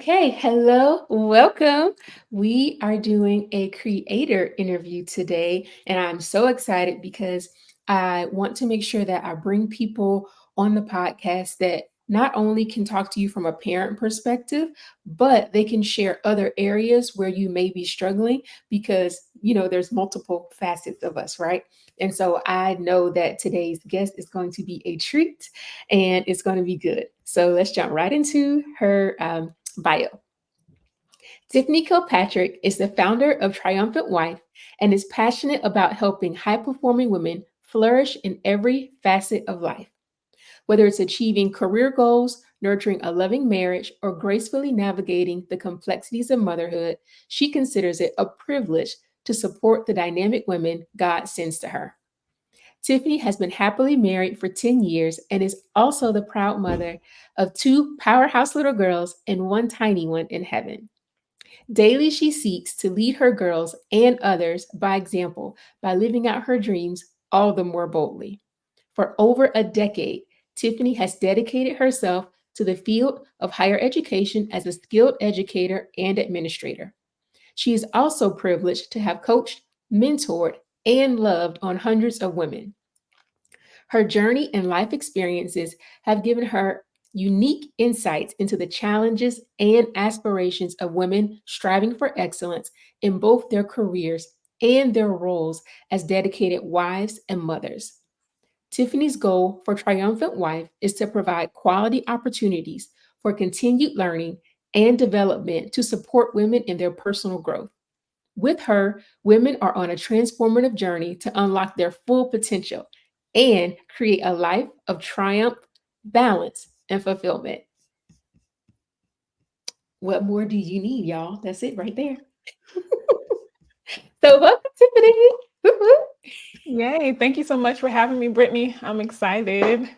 Okay, hello, welcome. We are doing a creator interview today, and I'm so excited because I want to make sure that I bring people on the podcast that not only can talk to you from a parent perspective, but they can share other areas where you may be struggling because, there's multiple facets of us, right? And so I know that today's guest is going to be a treat and it's going to be good. So let's jump right into her bio. Tiffany Kilpatrick is the founder of Triumphant Wife and is passionate about helping high performing women flourish in every facet of life. Whether it's achieving career goals, nurturing a loving marriage, or gracefully navigating the complexities of motherhood, she considers it a privilege to support the dynamic women God sends to her. Tiffany has been happily married for 10 years and is also the proud mother of two powerhouse little girls and one tiny one in heaven. Daily, she seeks to lead her girls and others by example by living out her dreams all the more boldly. For over a decade, Tiffany has dedicated herself to the field of higher education as a skilled educator and administrator. She is also privileged to have coached, mentored, and loved on hundreds of women. Her journey and life experiences have given her unique insights into the challenges and aspirations of women striving for excellence in both their careers and their roles as dedicated wives and mothers. Tiffany's goal for Triumphant Wife is to provide quality opportunities for continued learning and development to support women in their personal growth. With her, women are on a transformative journey to unlock their full potential and create a life of triumph, balance, and fulfillment. What more do you need, y'all? That's it right there. So, welcome, Tiffany. Woo-hoo. Yay. Thank you so much for having me, Brittany. I'm excited.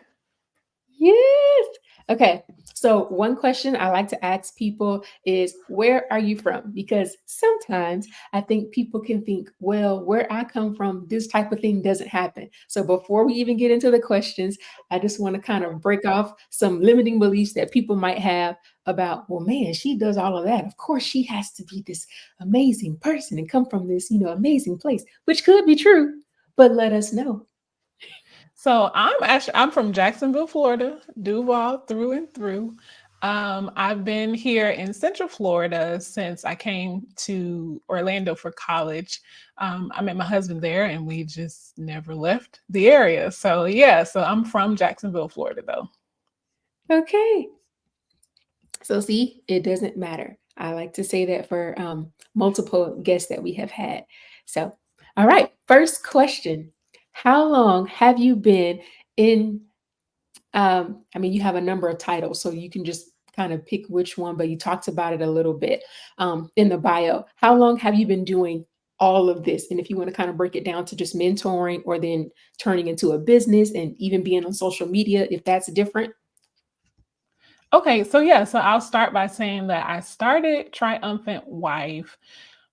Yes. Okay. So, one question I like to ask people is, where are you from? Because sometimes I think people can think, well, where I come from, this type of thing doesn't happen. So, before we even get into the questions, I just want to kind of break off some limiting beliefs that people might have about, well, man, she does all of that. Of course, she has to be this amazing person and come from this, amazing place, which could be true, but let us know. So I'm from Jacksonville, Florida, Duval through and through. I've been here in Central Florida since I came to Orlando for college. I met my husband there, and we just never left the area. So yeah, so I'm from Jacksonville, Florida, though. Okay. So, see, it doesn't matter. I like to say that for multiple guests that we have had. So, all right, first question. How long have you been in? I mean, you have a number of titles, so you can just kind of pick which one, but you talked about it a little bit in the bio. How long have you been doing all of this? And if you want to kind of break it down to just mentoring or then turning into a business and even being on social media, if that's different. Okay, so yeah, so I'll start by saying that I started Triumphant Wife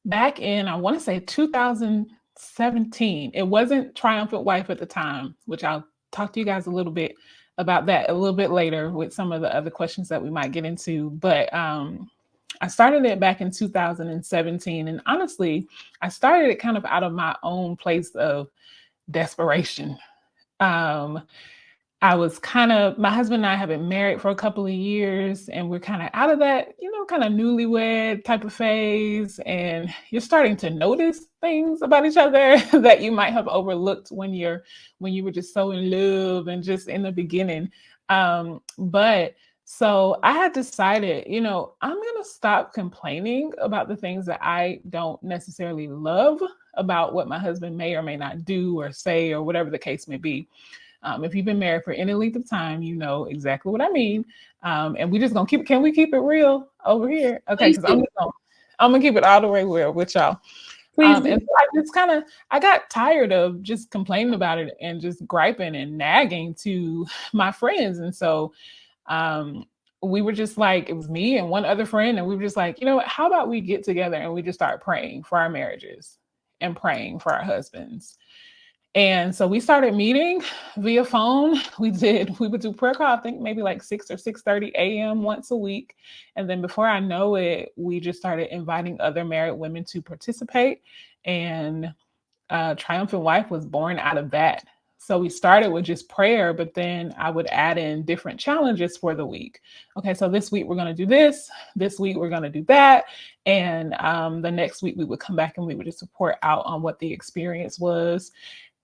back in, I want to say 2017. It wasn't Triumphant Wife at the time, which I'll talk to you guys a little bit about that a little bit later with some of the other questions that we might get into. But I started it back in 2017. And honestly, I started it kind of out of my own place of desperation. Um, I was kind of, my husband and I have been married for a couple of years, and we're kind of out of that, kind of newlywed type of phase. And you're starting to notice things about each other that you might have overlooked when you were just so in love and just in the beginning. But so I had decided, I'm going to stop complaining about the things that I don't necessarily love about what my husband may or may not do or say or whatever the case may be. If you've been married for any length of time, you know exactly what I mean. And we just gonna can we keep it real over here? Okay, Please because do. I'm gonna keep it all the way real with y'all. Please And do. so I got tired of just complaining about it and just griping and nagging to my friends. And so um, we were just like, it was me and one other friend, and we were just like, you know what, how about we get together and we just start praying for our marriages and praying for our husbands And so we started meeting via phone. We would do prayer call, I think maybe like 6 or 6:30 a.m. once a week. And then before I know it, we just started inviting other married women to participate. And Triumphant Wife was born out of that. So we started with just prayer, but then I would add in different challenges for the week. Okay, so this week we're going to do this week we're going to do that. And the next week we would come back and we would just report out on what the experience was.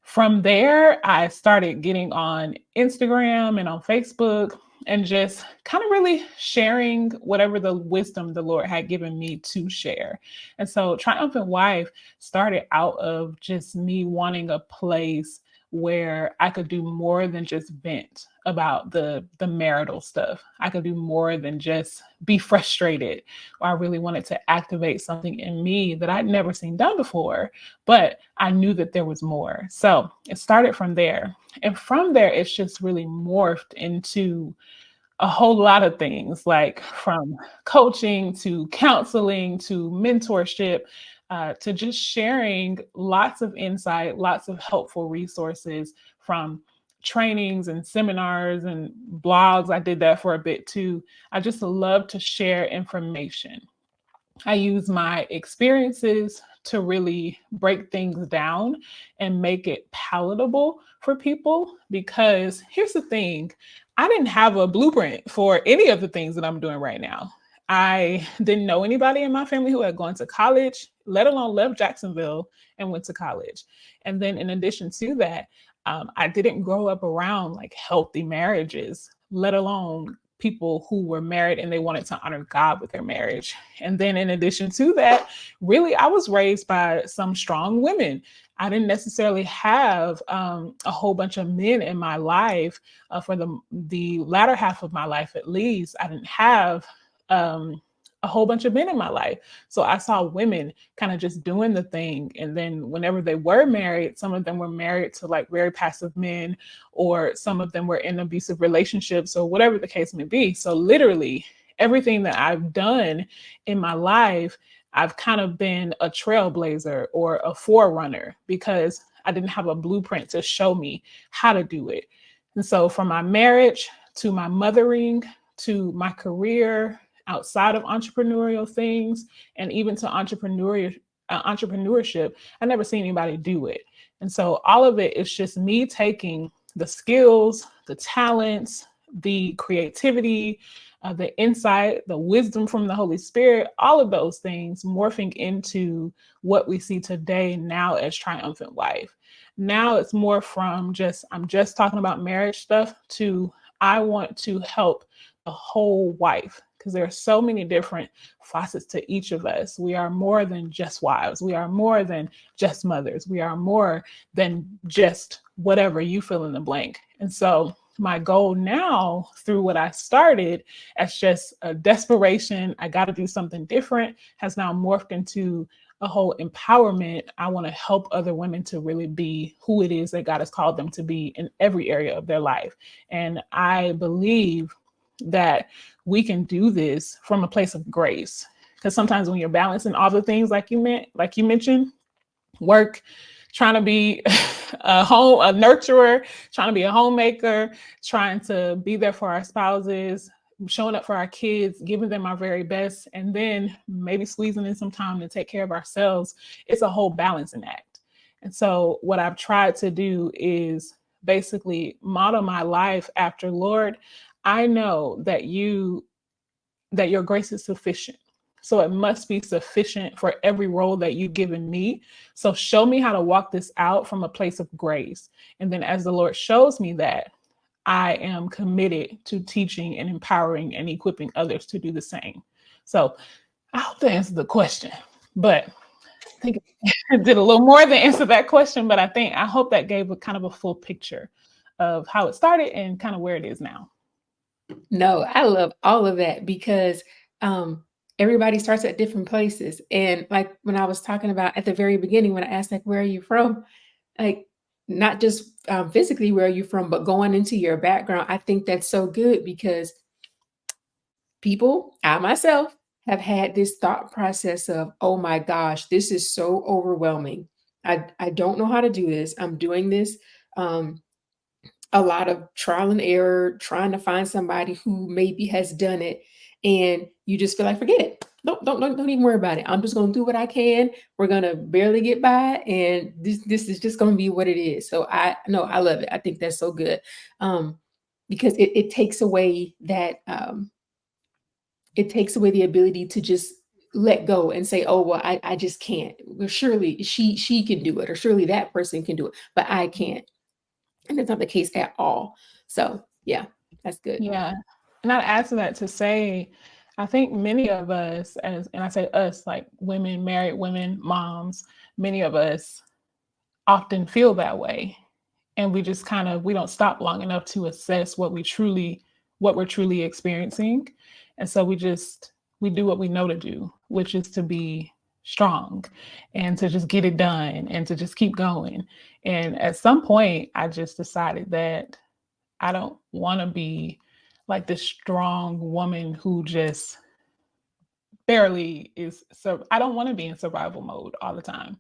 From there, I started getting on Instagram and on Facebook and just kind of really sharing whatever the wisdom the Lord had given me to share. And so Triumphant Wife started out of just me wanting a place where I could do more than just vent about the marital stuff. I could do more than just be frustrated. I really wanted to activate something in me that I'd never seen done before, but I knew that there was more. So it started from there. And from there, it's just really morphed into a whole lot of things, like from coaching to counseling to mentorship, to just sharing lots of insight, lots of helpful resources from trainings and seminars and blogs. I did that for a bit too. I just love to share information. I use my experiences to really break things down and make it palatable for people. Because here's the thing, I didn't have a blueprint for any of the things that I'm doing right now. I didn't know anybody in my family who had gone to college, let alone left Jacksonville and went to college. And then, in addition to that, I didn't grow up around like healthy marriages, let alone people who were married and they wanted to honor God with their marriage. And then, in addition to that, really, I was raised by some strong women. I didn't necessarily have a whole bunch of men in my life for the latter half of my life, at least. I didn't have a whole bunch of men in my life. So I saw women kind of just doing the thing. And then whenever they were married, some of them were married to like very passive men, or some of them were in abusive relationships, or whatever the case may be. So literally everything that I've done in my life, I've kind of been a trailblazer or a forerunner because I didn't have a blueprint to show me how to do it. And so from my marriage to my mothering to my career outside of entrepreneurial things and even to entrepreneurship, I never seen anybody do it. And so all of it is just me taking the skills, the talents, the creativity, the insight, the wisdom from the Holy Spirit, all of those things morphing into what we see today now as Triumphant Wife. Now it's more from just, I'm just talking about marriage stuff to I want to help the whole wife, because there are so many different facets to each of us. We are more than just wives. We are more than just mothers. We are more than just whatever you fill in the blank. And so my goal now, through what I started as just a desperation, I got to do something different, has now morphed into a whole empowerment. I want to help other women to really be who it is that God has called them to be in every area of their life. And I believe that we can do this from a place of grace. Because sometimes when you're balancing all the things like you mentioned, work, trying to be a nurturer, trying to be a homemaker, trying to be there for our spouses, showing up for our kids, giving them our very best, and then maybe squeezing in some time to take care of ourselves. It's a whole balancing act. And so what I've tried to do is basically model my life after, Lord, I know that your grace is sufficient. So it must be sufficient for every role that you've given me. So show me how to walk this out from a place of grace. And then as the Lord shows me that, I am committed to teaching and empowering and equipping others to do the same. So I hope that answered the question. But I think I did a little more than answer that question. But I hope that gave a kind of a full picture of how it started and kind of where it is now. No, I love all of that because um, everybody starts at different places. And like when I was talking about at the very beginning, when I asked, like, where are you from? Like, not just physically, where are you from, but going into your background. I think that's so good because people, I myself, have had this thought process of, oh my gosh, this is so overwhelming. I don't know how to do this. I'm doing this. Um, a lot of trial and error, trying to find somebody who maybe has done it, and you just feel like forget it. Don't even worry about it. I'm just gonna do what I can. We're gonna barely get by, and this is just gonna be what it is. So I no, I love it. I think that's so good, um, because it takes away that it takes away the ability to just let go and say, oh well, I just can't. Well, surely she can do it, or surely that person can do it, but I can't. And it's not the case at all. So yeah, that's good. Yeah. And I'd add to that to say, I think many of us, and I say us, like women, married women, moms, many of us often feel that way. And we just kind of we don't stop long enough to assess what we're truly experiencing. And so we do what we know to do, which is to be strong and to just get it done and to just keep going. And at some point I just decided that I don't want to be like this strong woman who just barely is. So I don't want to be in survival mode all the time.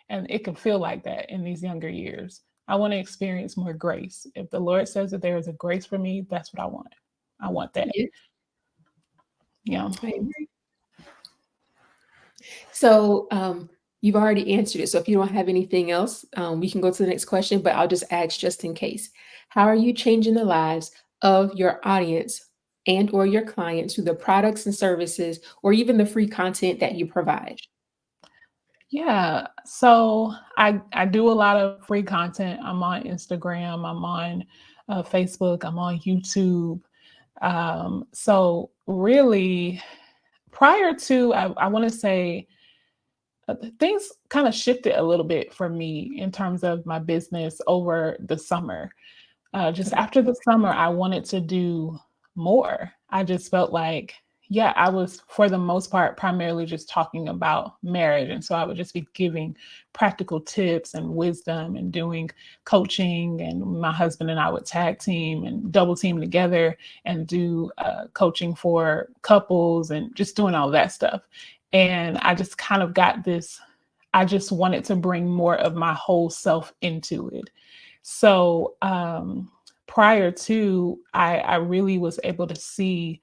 And it can feel like that in these younger years. I want to experience more grace. If the Lord says that there is a grace for me, that's what I want. I want that. Yeah, Yeah. I agree. So you've already answered it. So if you don't have anything else, we can go to the next question, but I'll just ask just in case. How are you changing the lives of your audience and or your clients through the products and services or even the free content that you provide? Yeah. So I do a lot of free content. I'm on Instagram. I'm on Facebook. I'm on YouTube. So really, prior to I want to say things kind of shifted a little bit for me in terms of my business over the summer. Just Okay. after the summer, I wanted to do more. I just felt like, yeah, I was for the most part primarily just talking about marriage. And so I would just be giving practical tips and wisdom and doing coaching. And my husband and I would tag team and double team together and do coaching for couples and just doing all that stuff. And I just kind of got this, I just wanted to bring more of my whole self into it. So prior to, I really was able to see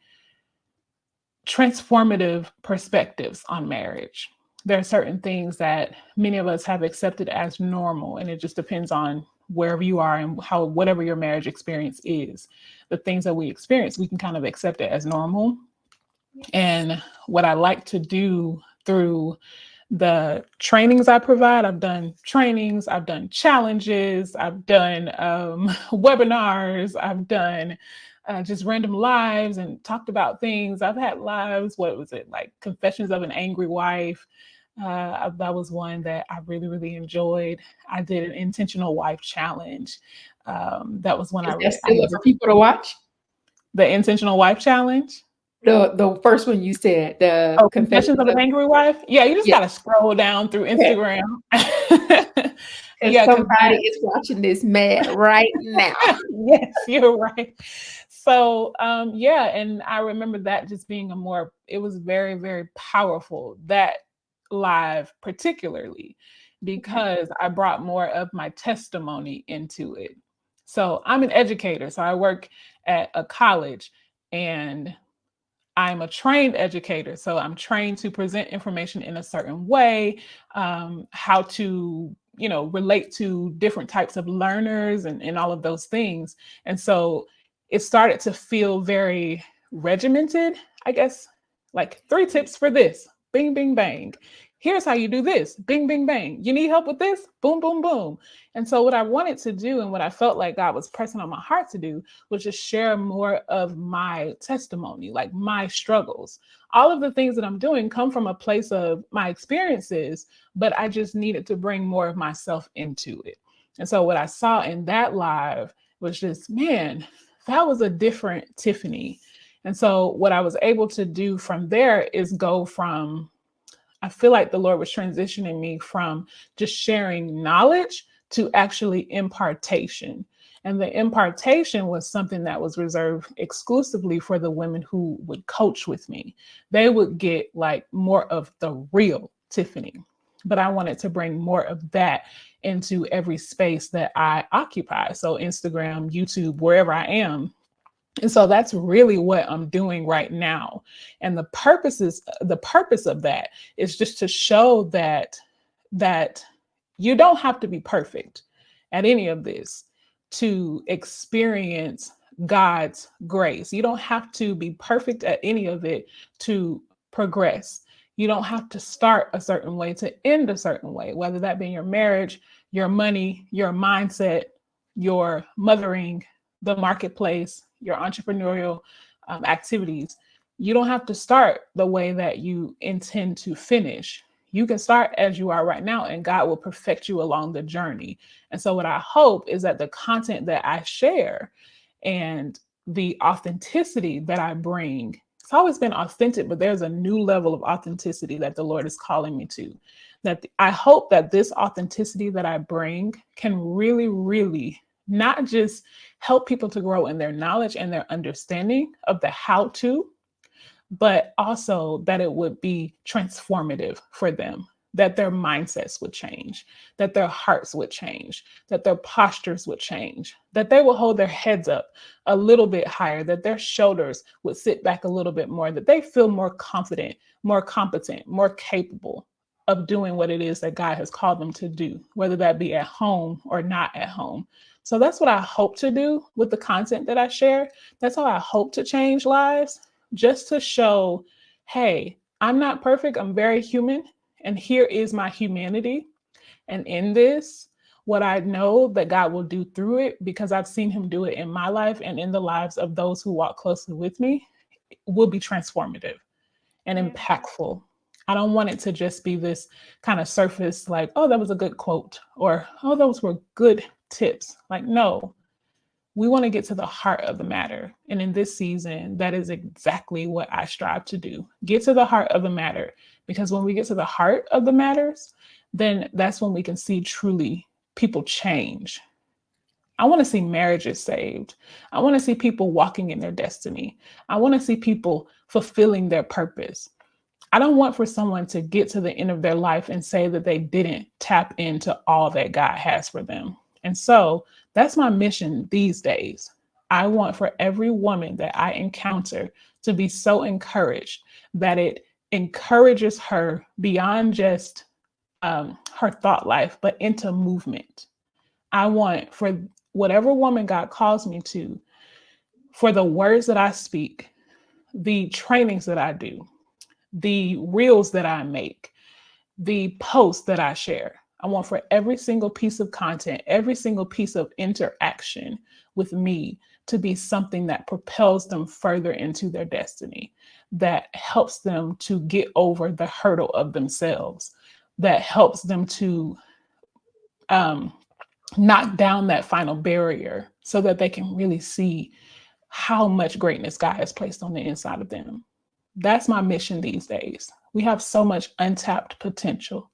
transformative perspectives on marriage. There are certain things that many of us have accepted as normal, and it just depends on wherever you are and how whatever your marriage experience is. The things that we experience, we can kind of accept it as normal. Yes. And what I like to do through the trainings I provide, I've done trainings, I've done challenges, I've done webinars, I've done just random lives and talked about things. I've had lives, what was it, like Confessions of an Angry Wife. That was one that I really, really enjoyed. I did an Intentional Wife Challenge. That was one Is that I still up never, for people to watch? the Intentional Wife Challenge. The first one you said, the Oh, Confessions confessions of an of Angry Wife? Yeah, you just yeah. gotta scroll down through Okay. Instagram. Because Yeah, because somebody that is watching this mad right now. yes, you're right. So, yeah, and I remember that just being a more it was very, very powerful, that live particularly, Okay. because I brought more of my testimony into it. So, I'm an educator, so I work at a college, and I'm a trained educator, so I'm trained to present information in a certain way, how to, relate to different types of learners and all of those things. And so it started to feel very regimented, I guess, like three tips for this, bing, bing, bang. Here's how you do this, bing, bing, bang. You need help with this, boom, boom, boom. And so what I wanted to do and what I felt like God was pressing on my heart to do was just share more of my testimony, like my struggles. All of the things that I'm doing come from a place of my experiences, but I just needed to bring more of myself into it. And so what I saw in that live was just, man, that was a different Tiffany. And so what I was able to do from there is go from, I feel like the Lord was transitioning me from just sharing knowledge to actually impartation. And the impartation was something that was reserved exclusively for the women who would coach with me. They would get like more of the real Tiffany. but I wanted to bring more of that into every space that I occupy. So Instagram, YouTube, wherever I am. And so that's really what I'm doing right now. And the purpose of that is just to show that you don't have to be perfect at any of this to experience God's grace. You don't have to be perfect at any of it to progress. You don't have to start a certain way to end a certain way, whether that be in your marriage, your money, your mindset, your mothering, the marketplace, your entrepreneurial activities. You don't have to start the way that you intend to finish. You can start as you are right now, and God will perfect you along the journey. And so, what I hope is that the content that I share and the authenticity that I bring, it's always been authentic, but there's a new level of authenticity that the Lord is calling me to. That I hope that this authenticity that I bring can really, really not just help people to grow in their knowledge and their understanding of the how to, but also that it would be transformative for them, that their mindsets would change, that their hearts would change, that their postures would change, that they will hold their heads up a little bit higher, that their shoulders would sit back a little bit more, that they feel more confident, more competent, more capable of doing what it is that God has called them to do, whether that be at home or not at home. So that's what I hope to do with the content that I share. That's how I hope to change lives, just to show, hey, I'm not perfect. I'm very human. And here is my humanity. And in this, what I know that God will do through it, because I've seen him do it in my life and in the lives of those who walk closely with me, will be transformative and Yeah. impactful. I don't want it to just be this kind of surface, like, oh, that was a good quote, or oh, those were good tips. Like, no, we want to get to the heart of the matter. And in this season, that is exactly what I strive to do. Get to the heart of the matter. Because when we get to the heart of the matters, then that's when we can see truly people change. I want to see marriages saved. I want to see people walking in their destiny. I want to see people fulfilling their purpose. I don't want for someone to get to the end of their life and say that they didn't tap into all that God has for them. And so that's my mission these days. I want for every woman that I encounter to be so encouraged that it encourages her beyond just her thought life, but into movement. I want for whatever woman God calls me to, for the words that I speak, the trainings that I do, the reels that I make, the posts that I share. I want for every single piece of content, every single piece of interaction with me to be something that propels them further into their destiny, that helps them to get over the hurdle of themselves, that helps them to um, knock down that final barrier so that they can really see how much greatness God has placed on the inside of them. That's my mission these days. We have so much untapped potential.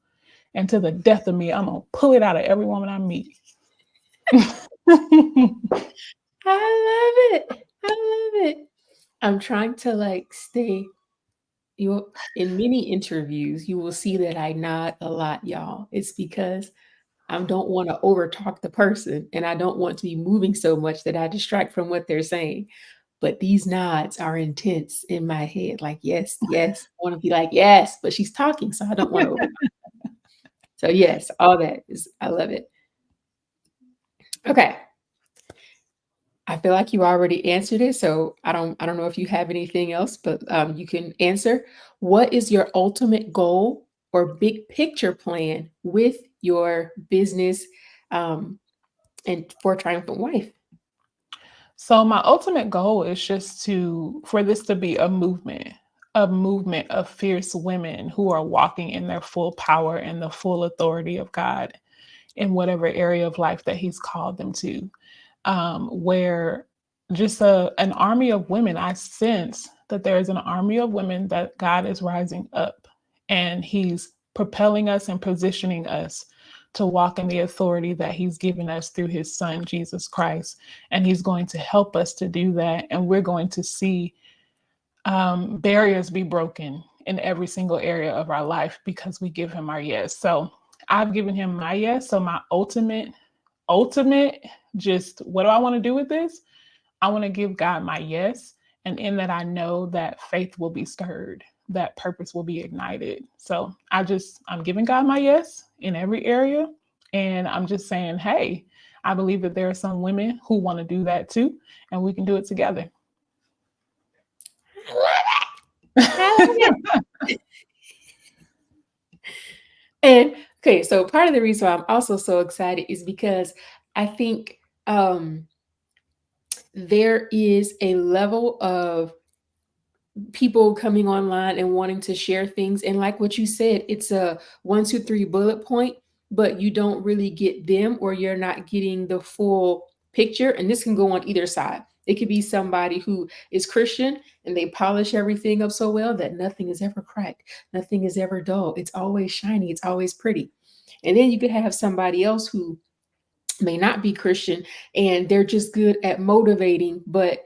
And to the death of me, I'm going to pull it out of every woman I meet. I love it. I love it. I'm trying to like stay you in many interviews, you will see that I nod a lot, y'all. It's because I don't want to overtalk the person and I don't want to be moving so much that I distract from what they're saying. But these nods are intense in my head. Like, yes, yes. I want to be like, yes, but she's talking, so I don't want to overtalk. So yes, all that is I love it. Okay. I feel like you already answered it, so I don't know if you have anything else, but you can answer. What is your ultimate goal or big picture plan with your business um, and for Triumphant Wife? So my ultimate goal is just to for this to be a movement of fierce women who are walking in their full power and the full authority of God in whatever area of life that He's called them to. Where just an army of women, I sense that there is an army of women that God is rising up and He's propelling us and positioning us to walk in the authority that He's given us through His Son, Jesus Christ. And He's going to help us to do that. And we're going to see barriers be broken in every single area of our life because we give him our yes. So I've given him my yes. So my ultimate, just what do I want to do with this? I want to give God my yes. And in that, I know that faith will be stirred, that purpose will be ignited. So I'm giving God my yes in every area. And I'm just saying, hey, I believe that there are some women who want to do that too, and we can do it together. I love it. I love it. And okay, so part of the reason why I'm also so excited is because I think there is a level of people coming online and wanting to share things. And like what you said, it's a 1, 2, 3 bullet point, but you don't really get them, or you're not getting the full picture. And this can go on either side. It could be somebody who is Christian and they polish everything up so well that nothing is ever cracked, nothing is ever dull. It's always shiny, it's always pretty. And then you could have somebody else who may not be Christian and they're just good at motivating, but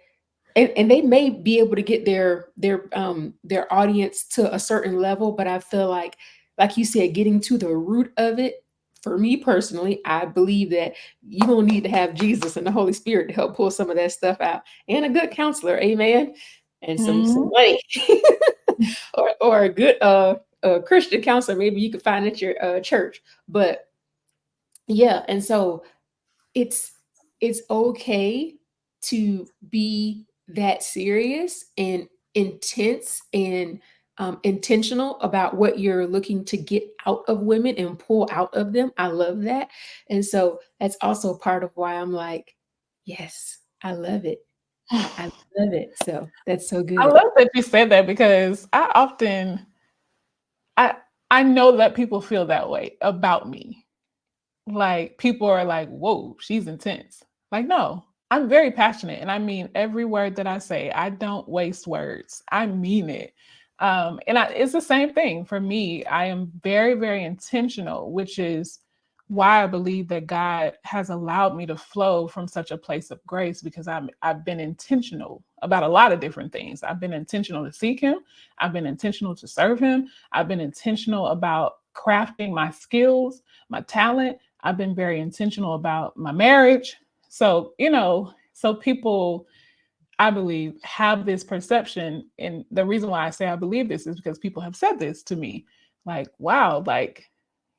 and they may be able to get their audience to a certain level, but I feel like you said, getting to the root of it, for me personally, I believe that you will need to have Jesus and the Holy Spirit to help pull some of that stuff out, and a good counselor, amen, and some Mhm. money, or a good Christian counselor maybe you could find at your church. But yeah, and so it's it's okay to be that serious and intense and intentional about what you're looking to get out of women and pull out of them. I love that. And so that's also part of why I'm like, yes, I love it. I love it. So that's so I good. love that you said that because I I know that people feel that way about me. Like people are like, "Whoa, she's intense." Like, no, I'm very passionate, and I mean every word that I say. I don't waste words. I mean it. It's the same thing for me. I am very, very intentional, which is why I believe that God has allowed me to flow from such a place of grace because I've been intentional about a lot of different things. I've been intentional to seek Him. I've been intentional to serve Him. I've been intentional about crafting my skills, my talent. I've been very intentional about my marriage. So, so people, I believe, have this perception. And the reason why I say I believe this is because people have said this to me like, wow, like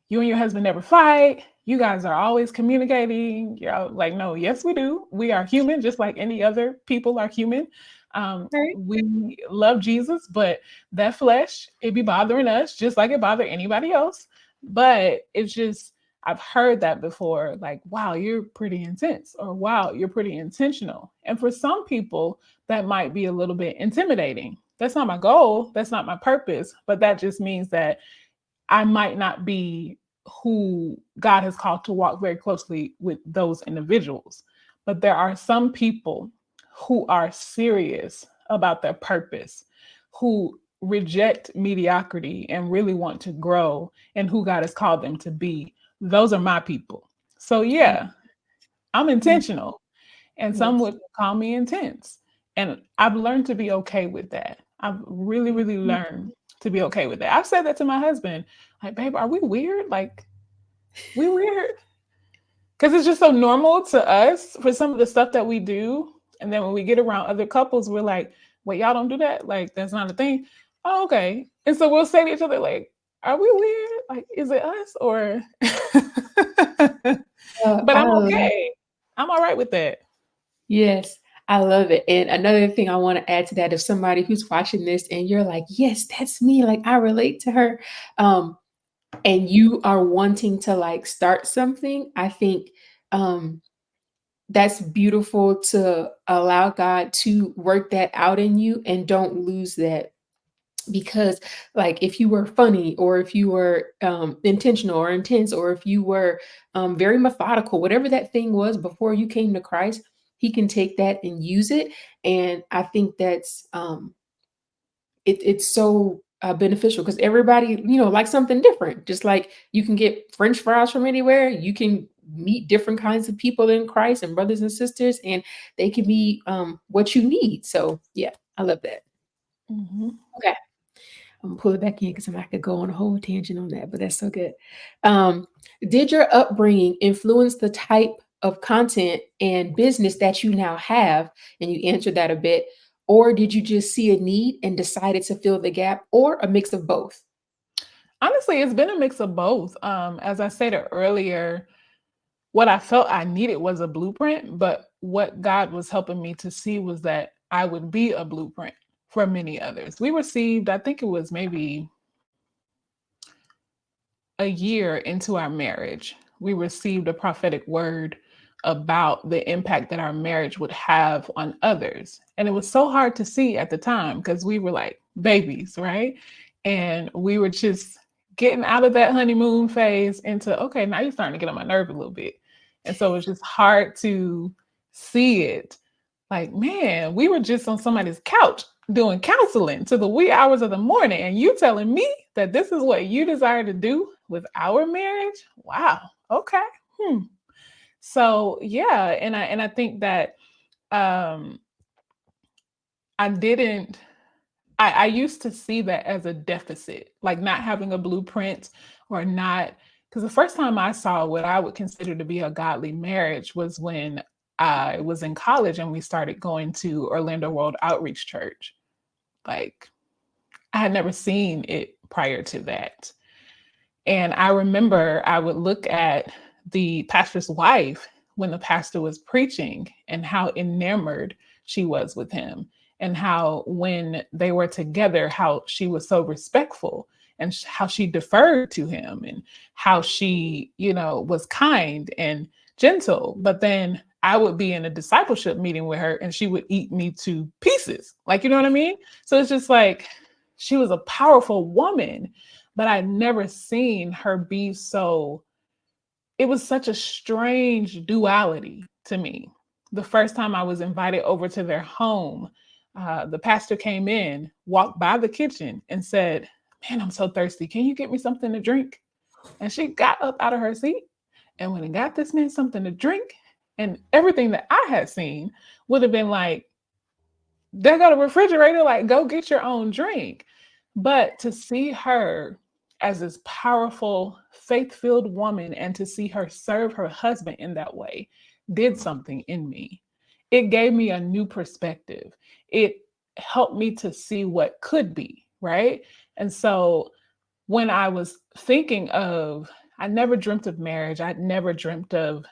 you and your husband never fight. You guys are always communicating. You're like, no, yes, we do. We are human, just like any other people are human. Right. We love Jesus, but that flesh, it be bothering us just like it bothered anybody else. But it's just, I've heard that before, like, wow, you're pretty intense, or wow, you're pretty intentional. And for some people, that might be a little bit intimidating. That's not my goal. That's not my purpose. But that just means that I might not be who God has called to walk very closely with those individuals. But there are some people who are serious about their purpose, who reject mediocrity and really want to grow in who God has called them to be. Those are my people. So, Mm, yeah, I'm mm, intentional, and some yes. would call me intense. And I've learned to be okay with that. I've really, really Mhm. learned to be okay with that. I've said that to my husband, like, babe, are we weird? Like, we weird? Because it's just so normal to us for some of the stuff that we do. And then when we get around other couples, we're like, wait, y'all don't do that? Like, that's not a thing. Oh, okay. And so we'll say to each other, like, are we weird? Like, is it us? Or, but I I'm love. okay. I'm all right with that. Yes, I love it. And another thing I want to add to that, if somebody who's watching this and you're like, yes, that's me, like I relate to her, um, and you are wanting to like start something, I think that's beautiful to allow God to work that out in you and don't lose that. Because like if you were funny, or if you were intentional or intense, or if you were very methodical, whatever that thing was before you came to Christ, he can take that and use it. And I think that's it's so beneficial, because everybody likes something different. Just like you can get French fries from anywhere, you can meet different kinds of people in Christ and brothers and sisters, and they can be what you need. So yeah, I love that. Mhm. Okay. I'm gonna pull it back in because I could go on a whole tangent on that, but that's so good. Um, did your upbringing influence the type of content and business that you now have? And you answered that a bit. Or did you just see a need and decided to fill the gap, or a mix of both? Honestly, it's been a mix of both. As I stated earlier, what I felt I needed was a blueprint, but what God was helping me to see was that I would be a blueprint for many others. We received, I think it was maybe a year into our marriage, we received a prophetic word about the impact that our marriage would have on others. And it was so hard to see at the time because we were like babies, right? And we were just getting out of that honeymoon phase into, okay, now you're starting to get on my nerve a little bit. And so it's just hard to see it. Like, man, we were just on somebody's couch doing counseling to the wee hours of the morning, and you telling me that this is what you desire to do with our marriage? Wow. Okay. Hmm. So yeah, and I think that um I didn't I used to see that as a deficit, like not having a blueprint or not, because the first time I saw what I would consider to be a godly marriage was when I was in college and we started going to Orlando World Outreach Church. Like, I had never seen it prior to that. And I remember I would look at the pastor's wife when the pastor was preaching and how enamored she was with him, and how when they were together, how she was so respectful, and how she deferred to him, and how she, was kind and gentle. But then I would be in a discipleship meeting with her and she would eat me to pieces. Like, you know what I mean? So it's just like she was a powerful woman, but I'd never seen her be so, it was such a strange duality to me. The first time I was invited over to their home, the pastor came in, walked by the kitchen, and said, "Man, I'm so thirsty. Can you get me something to drink?" And she got up out of her seat and went and got this man something to drink. And everything that I had seen would have been like, there go the refrigerator, like go get your own drink. But to see her as this powerful, faith-filled woman and to see her serve her husband in that way did something in me. It gave me a new perspective. It helped me to see what could be, right? And so when I was thinking of, I never dreamt of marriage. I'd never dreamt of,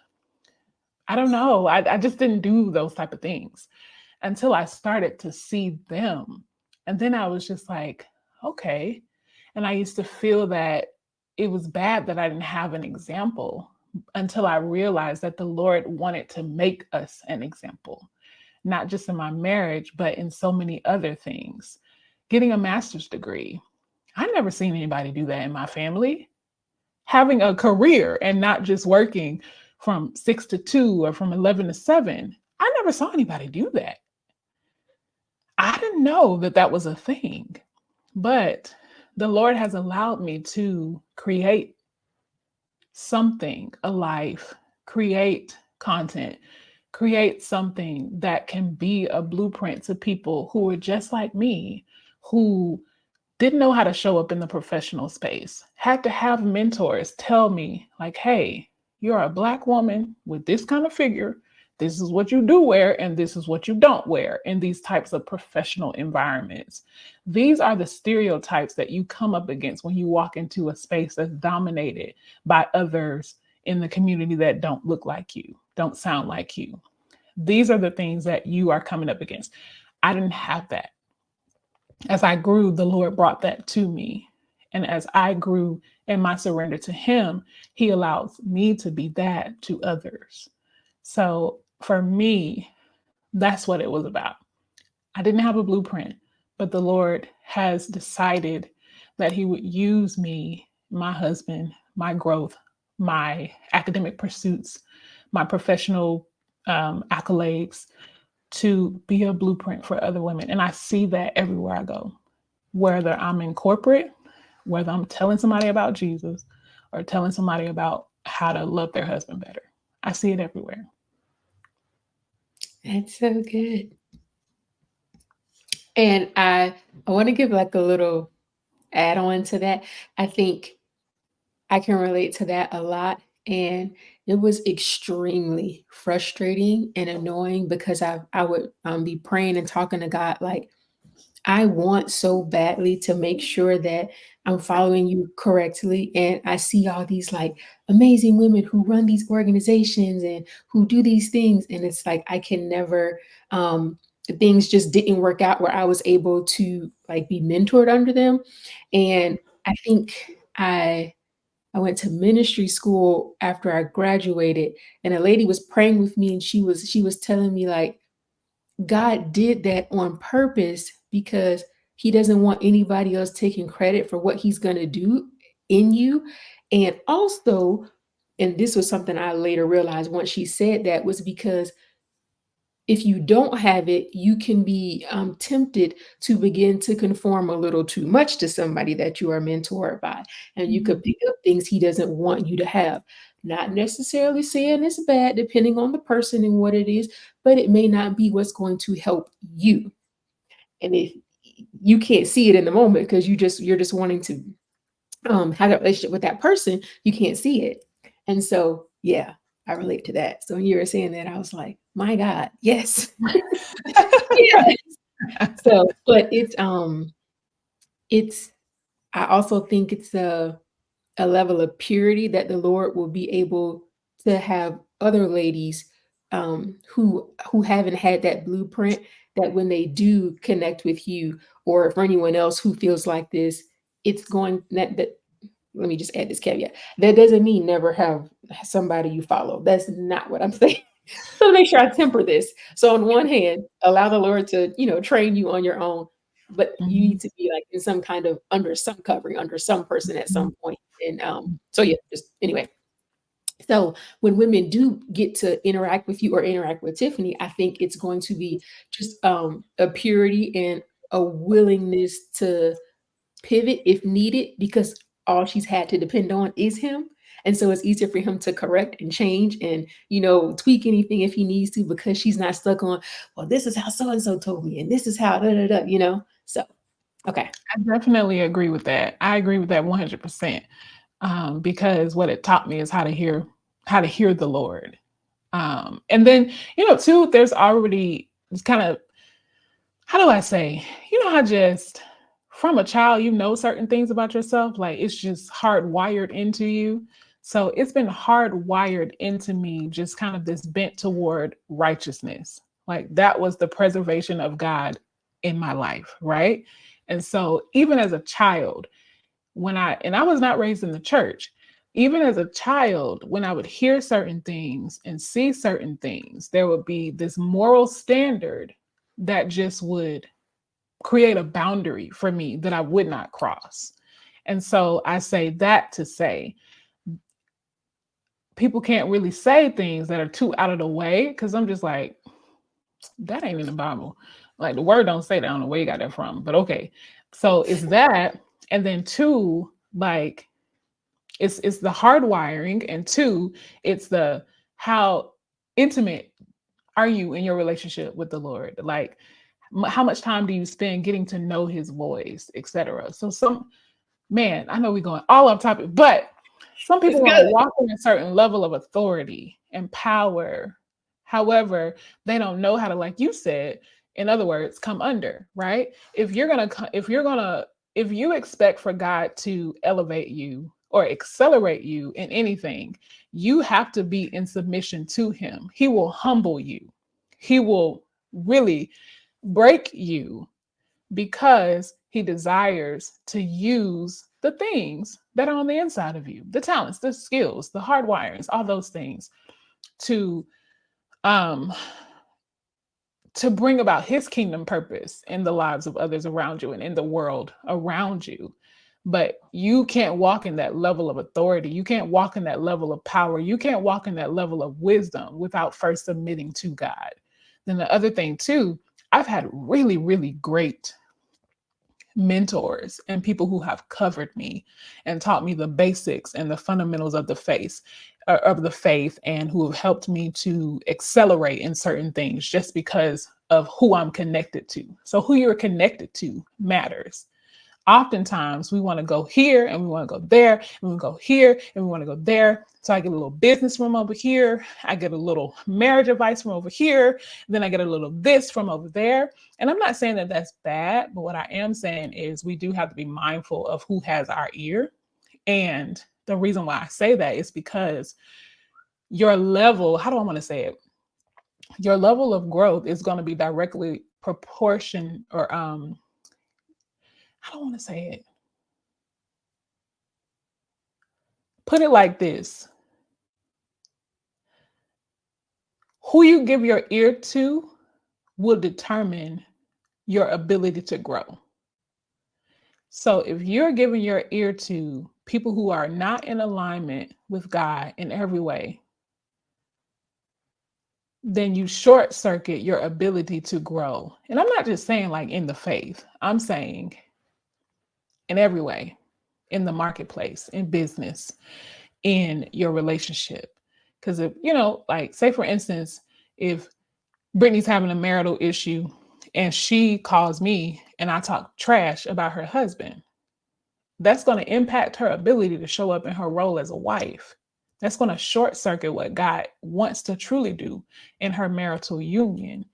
I don't know, I just didn't do those type of things until I started to see them. And then I was just like, okay. And I used to feel that it was bad that I didn't have an example until I realized that the Lord wanted to make us an example, not just in my marriage, but in so many other things. Getting a master's degree, I never seen anybody do that in my family. Having a career and not just working from 6 to 2 or from 11 to 7, I never saw anybody do that. I didn't know that that was a thing, but the Lord has allowed me to create something, a life, create content, create something that can be a blueprint to people who are just like me, who didn't know how to show up in the professional space, had to have mentors tell me, like, hey, you're a Black woman with this kind of figure. This is what you do wear, and this is what you don't wear in these types of professional environments. These are the stereotypes that you come up against when you walk into a space that's dominated by others in the community that don't look like you, don't sound like you. These are the things that you are coming up against. I didn't have that. As I grew, the Lord brought that to me. And as I grew in my surrender to Him, He allows me to be that to others. So for me, that's what it was about. I didn't have a blueprint, but the Lord has decided that He would use me, my husband, my growth, my academic pursuits, my professional accolades to be a blueprint for other women. And I see that everywhere I go, whether I'm in corporate, whether I'm telling somebody about Jesus or telling somebody about how to love their husband better. I see it everywhere. That's so good. And I want to give like a little add on to that, I think I can relate to that a lot. And it was extremely frustrating and annoying because I would be praying and talking to God like, I want so badly to make sure that I'm following you correctly. And I see all these like amazing women who run these organizations and who do these things. And it's like I can never, things just didn't work out where I was able to like be mentored under them. And I think I I went to ministry school after I graduated, and a lady was praying with me, and she was telling me like God did that on purpose because he doesn't want anybody else taking credit for what he's going to do in you. And also, and this was something I later realized once she said that, was because if you don't have it, you can be tempted to begin to conform a little too much to somebody that you are mentored by. And you could Mhm. pick up things he doesn't want you to have. Not necessarily saying it's bad, depending on the person and what it is, but it may not be what's going to help you. And if you can't see it in the moment because you're just wanting to have that relationship with that person, you can't see it. And so, yeah, I relate to that. So when you were saying that, I was like, my God, yes. Yeah. So, but it's I also think it's a level of purity that the Lord will be able to have other ladies who haven't had that blueprint, that when they do connect with you, or for anyone else who feels like this, it's going that let me just add this caveat. That doesn't mean never have somebody you follow. That's not what I'm saying. So make sure I temper this. So on one hand, allow the Lord to, train you on your own, but you need Mhm. to be like in some kind of under some covering, under some person at Mhm. some point. And so yeah, just anyway. So when women do get to interact with you or interact with Tiffany, I think it's going to be just a purity and a willingness to pivot if needed, because all she's had to depend on is him. And so it's easier for him to correct and change and, tweak anything if he needs to, because she's not stuck on, well, this is how so and so told me, and this is how da da da. So, okay. I definitely agree with that. I agree with that 100%. Because what it taught me is how to hear the Lord. And then, too, there's already it's kind of, how do I say, how just from a child, certain things about yourself, like it's just hardwired into you. So it's been hardwired into me, just kind of this bent toward righteousness. Like that was the preservation of God in my life, right? And so even as a child, and I was not raised in the church, even as a child, when I would hear certain things and see certain things, there would be this moral standard that just would create a boundary for me that I would not cross. And so I say that to say people can't really say things that are too out of the way, because I'm just like, that ain't in the Bible. Like the word don't say that. I don't know where you got that from, but okay. So it's that. And then two, like it's the hardwiring, and two, it's the how intimate are you in your relationship with the Lord? Like how much time do you spend getting to know his voice, etc. So man, I know we're going all off topic, but some It's people want to good. walk in a certain level of authority and power. However, they don't know how to, like you said, in other words, come under, right? If you expect for God to elevate you or accelerate you in anything, you have to be in submission to him. He will humble you. He will really break you because he desires to use the things that are on the inside of you, the talents, the skills, the hard wirings, all those things to um to bring about his kingdom purpose in the lives of others around you and in the world around you. But you can't walk in that level of authority. You can't walk in that level of power. You can't walk in that level of wisdom without first submitting to God. Then the other thing too, I've had really, really great mentors and people who have covered me and taught me the basics and the fundamentals of the faith, and who have helped me to accelerate in certain things just because of who I'm connected to. So who you're connected to matters. Oftentimes we want to go here and we want to go there and we go here and we want to go there. So I get a little business from over here. I get a little marriage advice from over here. Then I get a little this from over there. And I'm not saying that that's bad, but what I am saying is we do have to be mindful of who has our ear. And the reason why I say that is because your level, how do I want to say it? Your level of growth is going to be directly proportion or I don't want to say it. Put it like this. Who you give your ear to will determine your ability to grow. So if you're giving your ear to people who are not in alignment with God in every way, then you short circuit your ability to grow. And I'm not just saying like in the faith, I'm saying in every way, in the marketplace, in business, in your relationship. Because if, like say for instance, if Brittany's having a marital issue and she calls me and I talk trash about her husband, that's going to impact her ability to show up in her role as a wife. That's going to short circuit what God wants to truly do in her marital union.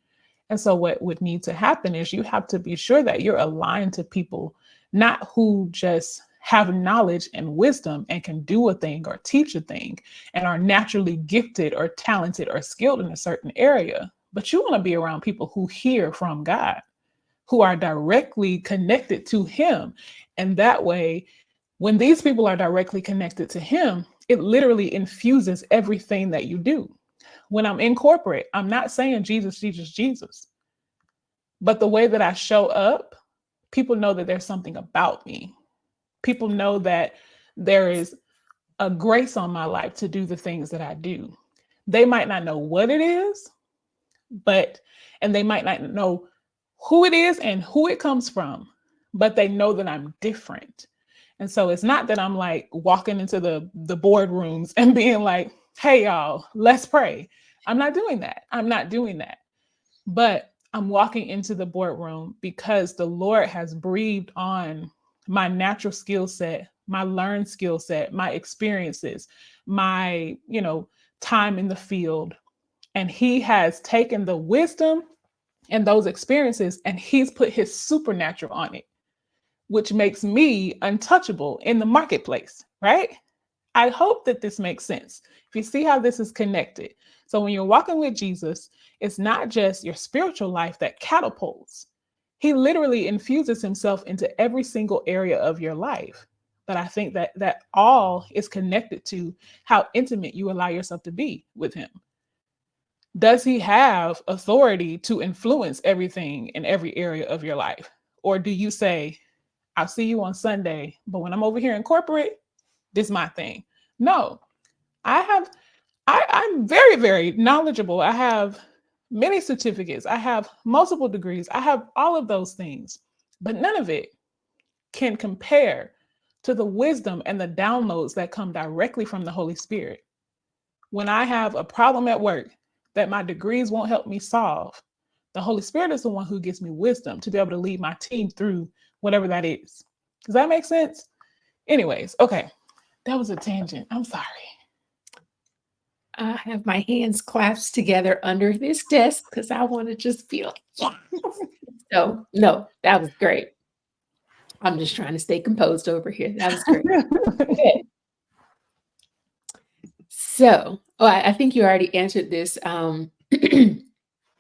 And so, what would need to happen is you have to be sure that you're aligned to people, not who just have knowledge and wisdom and can do a thing or teach a thing and are naturally gifted or talented or skilled in a certain area, but you want to be around people who hear from God, who are directly connected to Him. And that way, when these people are directly connected to Him, it literally infuses everything that you do. When I'm in corporate, I'm not saying Jesus, Jesus, Jesus. But the way that I show up, people know that there's something about me. People know that there is a grace on my life to do the things that I do. They might not know what it is, and they might not know who it is and who it comes from, but they know that I'm different. And so it's not that I'm like walking into the boardrooms and being like, hey, y'all, let's pray. I'm not doing that. I'm not doing that. But I'm walking into the boardroom because the Lord has breathed on my natural skill set, my learned skill set, my experiences, my, time in the field. And He has taken the wisdom and those experiences and He's put His supernatural on it, which makes me untouchable in the marketplace, right? I hope that this makes sense. If you see how this is connected. So when you're walking with Jesus, it's not just your spiritual life that catapults. He literally infuses Himself into every single area of your life. But I think that all is connected to how intimate you allow yourself to be with Him. Does He have authority to influence everything in every area of your life? Or do you say, I'll see you on Sunday, but when I'm over here in corporate, this is my thing? No, I'm very, very knowledgeable. I have many certificates. I have multiple degrees. I have all of those things, but none of it can compare to the wisdom and the downloads that come directly from the Holy Spirit. When I have a problem at work that my degrees won't help me solve, the Holy Spirit is the one who gives me wisdom to be able to lead my team through whatever that is. Does that make sense? Anyways, okay. That was a tangent. I'm sorry. I have my hands clasped together under this desk because I want to just feel, yeah. So, no, that was great. I'm just trying to stay composed over here. That was great. Okay. So, I think you already answered this.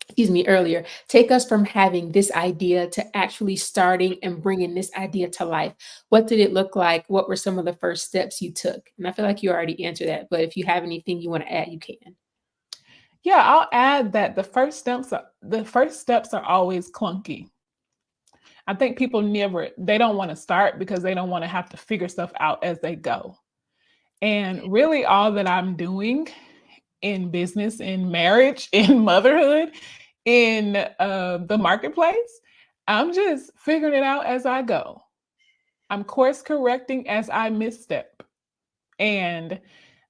Excuse me, earlier. Take us from having this idea to actually starting and bringing this idea to life. What did it look like? What were some of the first steps you took? And I feel like you already answered that, but if you have anything you want to add, you can. Yeah, I'll add that the first steps are always clunky. I think people they don't want to start because they don't want to have to figure stuff out as they go. And really all that I'm doing in business, in marriage, in motherhood, in the marketplace, I'm just figuring it out as I go. I'm course correcting as I misstep. And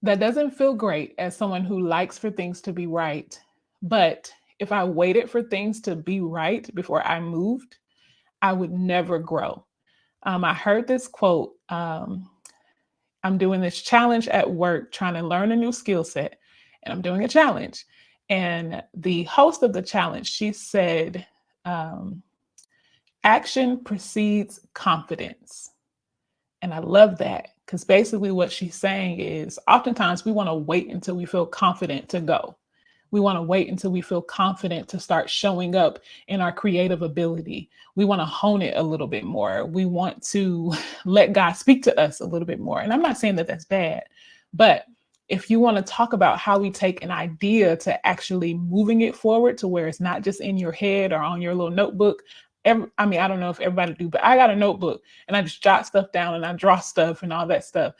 that doesn't feel great as someone who likes for things to be right. But if I waited for things to be right before I moved, I would never grow. I heard this quote. I'm doing this challenge at work, trying to learn a new skill set, and I'm doing a challenge. And the host of the challenge, she said, um, action precedes confidence. And I love that because basically what she's saying is oftentimes we want to wait until we feel confident to go. We want to wait until we feel confident to start showing up in our creative ability. We want to hone it a little bit more. We want to let God speak to us a little bit more. And I'm not saying that that's bad, but if you want to talk about how we take an idea to actually moving it forward to where it's not just in your head or on your little notebook. I mean, I don't know if everybody do, but I got a notebook and I just jot stuff down and I draw stuff and all that stuff.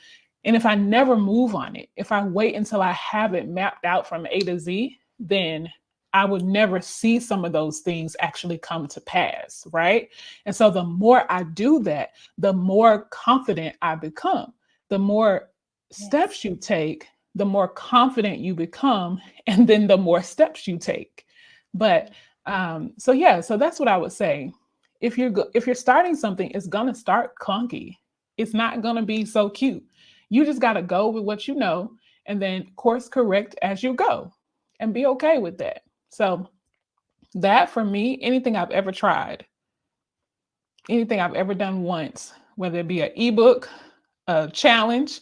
And if I never move on it, if I wait until I have it mapped out from A to Z, then I would never see some of those things actually come to pass, right? And so the more I do that, the more confident I become. The more steps you take, the more confident you become, and then the more steps you take. But so yeah, so that's what I would say. If you're starting something, it's gonna start clunky. It's not gonna be so cute. You just got to go with what you know and then course correct as you go and be okay with that. So, that for me, anything I've ever tried, anything I've ever done once, whether it be an ebook, a challenge,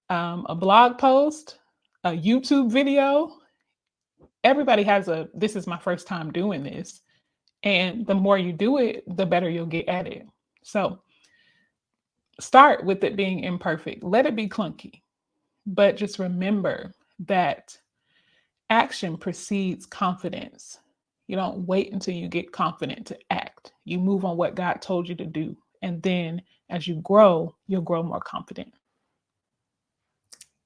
a blog post, a YouTube video, everybody has this is my first time doing this. And the more you do it, the better you'll get at it. So, start with it being imperfect, let it be clunky. But just remember that action precedes confidence. You don't wait until you get confident to act. You move on what God told you to do. And then as you grow, you'll grow more confident.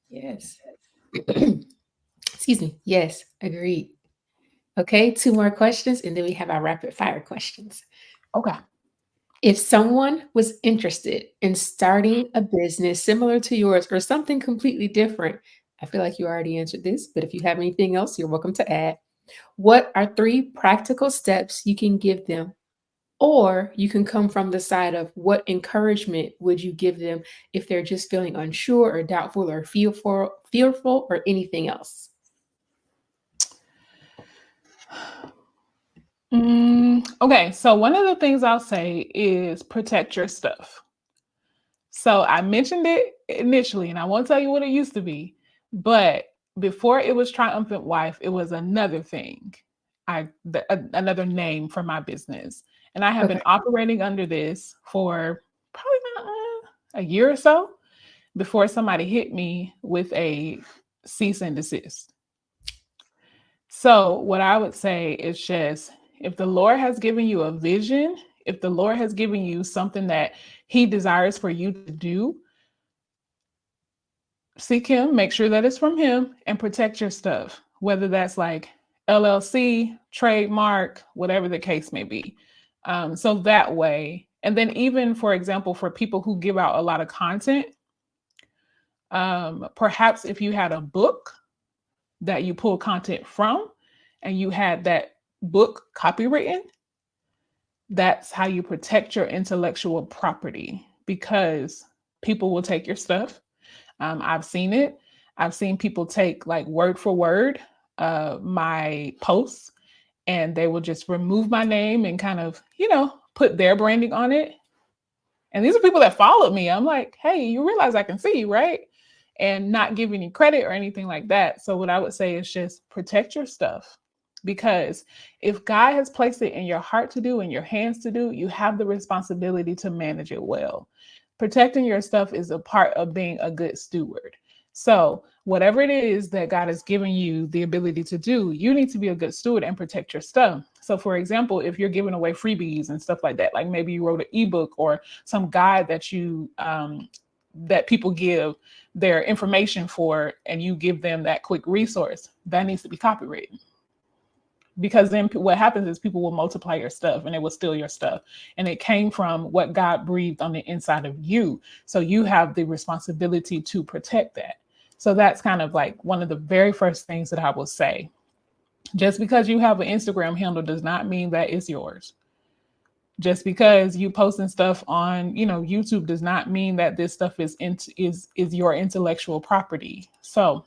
Yes. Excuse me. Yes, agreed. Okay, two more questions, and then we have our rapid fire questions. Okay. If someone was interested in starting a business similar to yours or something completely different, I feel like you already answered this, but if you have anything else, you're welcome to add. What are three practical steps you can give them? Or you can come from the side of what encouragement would you give them if they're just feeling unsure or doubtful or fearful or anything else? Okay, so one of the things I'll say is protect your stuff. So I mentioned it initially, and I won't tell you what it used to be, but before it was Triumphant Wife, it was another thing. Another name for my business, and I have Okay. been operating under this for probably about a year or so before somebody hit me with a cease and desist. So what I would say is just if the Lord has given you a vision, if the Lord has given you something that He desires for you to do, seek Him, make sure that it's from Him, and protect your stuff, whether that's like LLC, trademark, whatever the case may be. So that way, and then even for example, for people who give out a lot of content, perhaps if you had a book that you pull content from and you had that book copywritten, that's how you protect your intellectual property because people will take your stuff. I've seen it. I've seen people take like word for word my posts and they will just remove my name and kind of, put their branding on it. And these are people that followed me. I'm like, hey, you realize I can see you, right? And not give any credit or anything like that. So, what I would say is just protect your stuff because if God has placed it in your heart to do, in your hands to do, you have the responsibility to manage it well. Protecting your stuff is a part of being a good steward. So, whatever it is that God has given you the ability to do, you need to be a good steward and protect your stuff. So, for example, if you're giving away freebies and stuff like that, like maybe you wrote an ebook or some guide that that people give their information for, and you give them that quick resource, that needs to be copyrighted. Because then what happens is people will multiply your stuff and they will steal your stuff. And it came from what God breathed on the inside of you. So you have the responsibility to protect that. So that's kind of like one of the very first things that I will say. Just because you have an Instagram handle does not mean that it's yours. Just because you posting stuff on, YouTube does not mean that this stuff is your intellectual property. So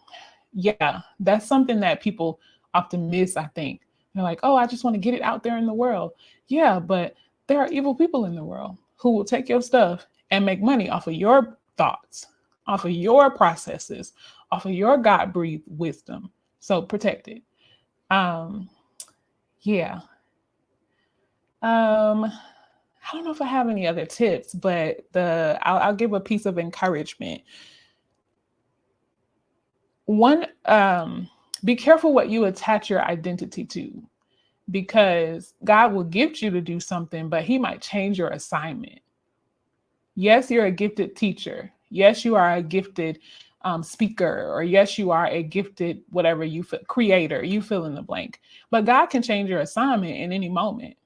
yeah, that's something that people often miss, I think. They're like, oh, I just want to get it out there in the world. Yeah, but there are evil people in the world who will take your stuff and make money off of your thoughts, off of your processes, off of your God breathed wisdom. So protect it. Um, yeah. I don't know if I have any other tips, but I'll give a piece of encouragement. One, be careful what you attach your identity to, because God will gift you to do something, but He might change your assignment. Yes, you're a gifted teacher. Yes, you are a gifted speaker, or yes, you are a gifted whatever creator. You fill in the blank. But God can change your assignment in any moment,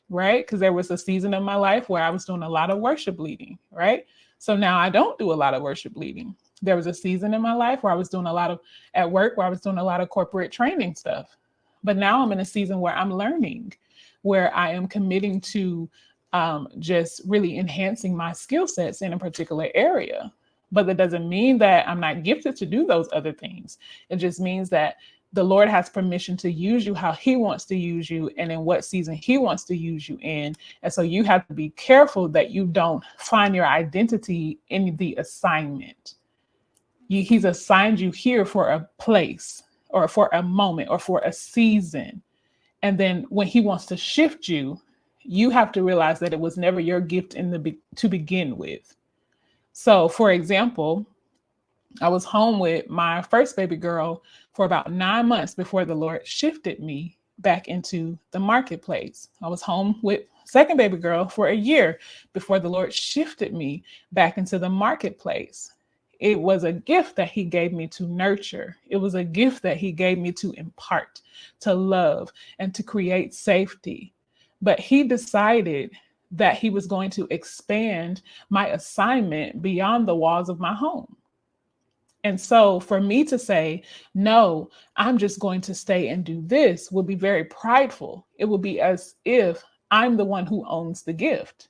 right? Because there was a season of my life where I was doing a lot of worship leading, right? So now I don't do a lot of worship leading. There was a season in my life where I was doing a lot of at work where I was doing a lot of corporate training stuff. But now I'm in a season where I'm learning, where I am committing to just really enhancing my skill sets in a particular area. But that doesn't mean that I'm not gifted to do those other things. It just means that the Lord has permission to use you how He wants to use you and in what season He wants to use you in. And so you have to be careful that you don't find your identity in the assignment. He's assigned you here for a place or for a moment or for a season. And then when He wants to shift you, you have to realize that it was never your gift to begin with. So, for example, I was home with my first baby girl for about 9 months before the Lord shifted me back into the marketplace. I was home with second baby girl for a year before the Lord shifted me back into the marketplace. It was a gift that He gave me to nurture. It was a gift that He gave me to impart, to love, and to create safety. But He decided that He was going to expand my assignment beyond the walls of my home. And so for me to say, no, I'm just going to stay and do this would be very prideful. It would be as if I'm the one who owns the gift.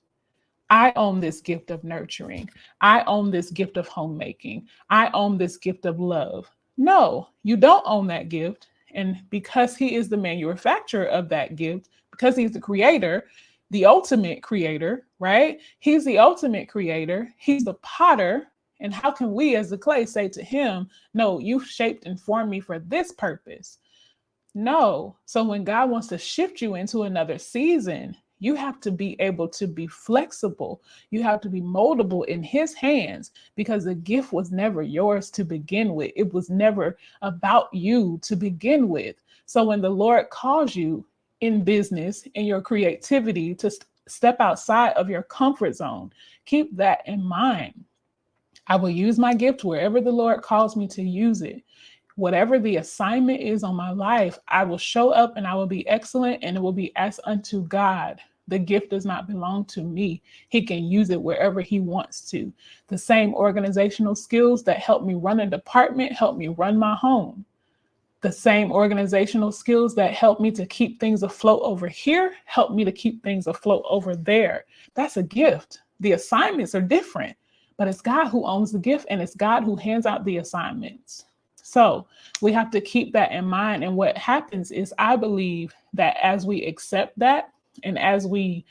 I own this gift of nurturing. I own this gift of homemaking. I own this gift of love. No, you don't own that gift. And because He is the manufacturer of that gift, because He's the creator, the ultimate creator, right? He's the ultimate creator. He's the potter. And how can we as the clay say to Him, no, you've shaped and formed me for this purpose? No. So when God wants to shift you into another season, you have to be able to be flexible. You have to be moldable in His hands, because the gift was never yours to begin with. It was never about you to begin with. So when the Lord calls you in business, in your creativity, to step outside of your comfort zone, keep that in mind. I will use my gift wherever the Lord calls me to use it. Whatever the assignment is on my life, I will show up and I will be excellent, and it will be as unto God. The gift does not belong to me. He can use it wherever He wants to. The same organizational skills that help me run a department help me run my home. The same organizational skills that help me to keep things afloat over here help me to keep things afloat over there. That's a gift. The assignments are different, but it's God who owns the gift, and it's God who hands out the assignments. So we have to keep that in mind. And what happens is, I believe that as we accept that, and as we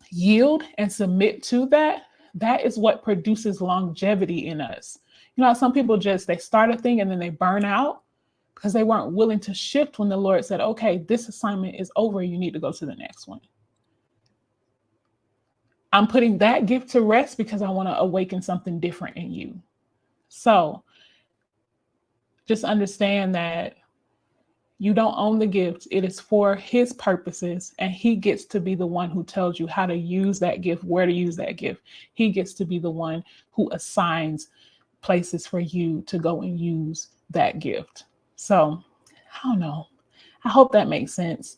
yield and submit to that, that is what produces longevity in us. You know, some people they start a thing and then they burn out because they weren't willing to shift when the Lord said, okay, this assignment is over. You need to go to the next one. I'm putting that gift to rest because I want to awaken something different in you. So just understand that you don't own the gift. It is for His purposes, and He gets to be the one who tells you how to use that gift, where to use that gift. He gets to be the one who assigns places for you to go and use that gift. So I don't know. I hope that makes sense.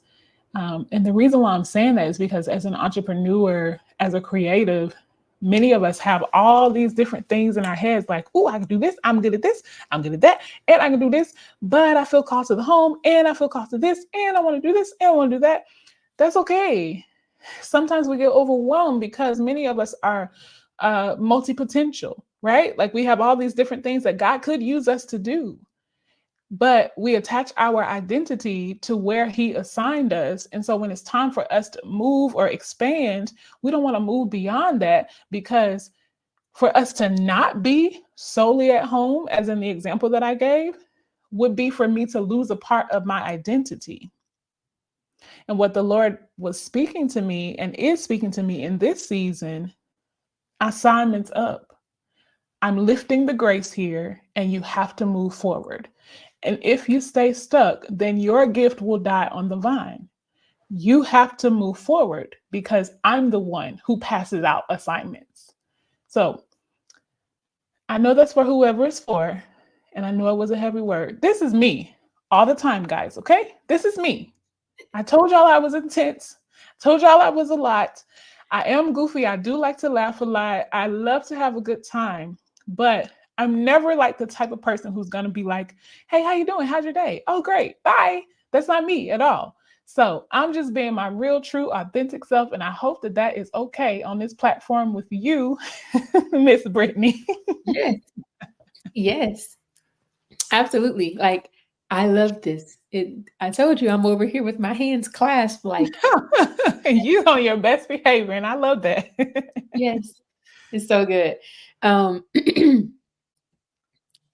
And the reason why I'm saying that is because as an entrepreneur, as a creative, many of us have all these different things in our heads, like, oh, I can do this. I'm good at this. I'm good at that. And I can do this. But I feel called to the home, and I feel called to this. And I want to do this. And I want to do that. That's okay. sometimes we get overwhelmed because many of us are multi-potential, right? Like we have all these different things that God could use us to do, but we attach our identity to where He assigned us. And so when it's time for us to move or expand, we don't want to move beyond that, because for us to not be solely at home, as in the example that I gave, would be for me to lose a part of my identity. And what the Lord was speaking to me and is speaking to me in this season, assignments up. I'm lifting the grace here, and you have to move forward. And if you stay stuck, then your gift will die on the vine. You have to move forward because I'm the one who passes out assignments. So I know that's for whoever it's for. And I know it was a heavy word. This is me all the time, guys. Okay. This is me. I told y'all I was intense. Told y'all I was a lot. I am goofy. I do like to laugh a lot. I love to have a good time, but I'm never like the type of person who's going to be like, hey, how you doing? How's your day? Oh, great. Bye. That's not me at all. So I'm just being my real, true, authentic self. And I hope that that is okay on this platform with you, Miss Brittany. Yes. Yes. Absolutely. Like, I love this. I told you I'm over here with my hands clasped, like, You on your best behavior, and I love that. yes, it's so good. Um,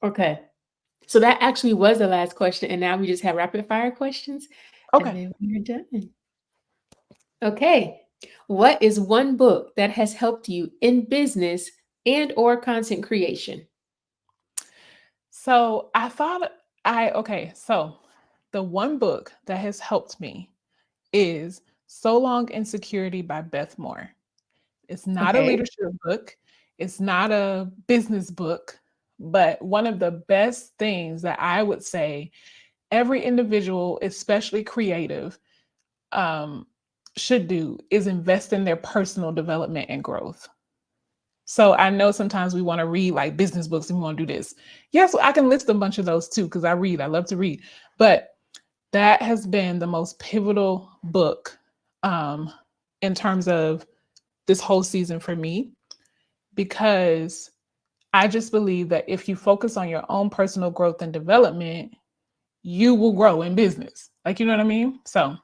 okay. So that actually was the last question, and now we just have rapid fire questions, and Okay. then we're done. Okay. What is one book that has helped you in business and or content creation? So I thought okay, so the one book that has helped me is So Long Insecurity by Beth Moore. It's not a Okay. leadership book, it's not a business book, but one of the best things that I would say every individual, especially creative, um, should do is invest in their personal development and growth. So I know sometimes we want to read like business books and we want to do this. Yes, I can list a bunch of those too because I read. I love to read. But that has been the most pivotal book um, in terms of this whole season for me, because I just believe that if you focus on your own personal growth and development, you will grow in business. Like, you know what I mean? So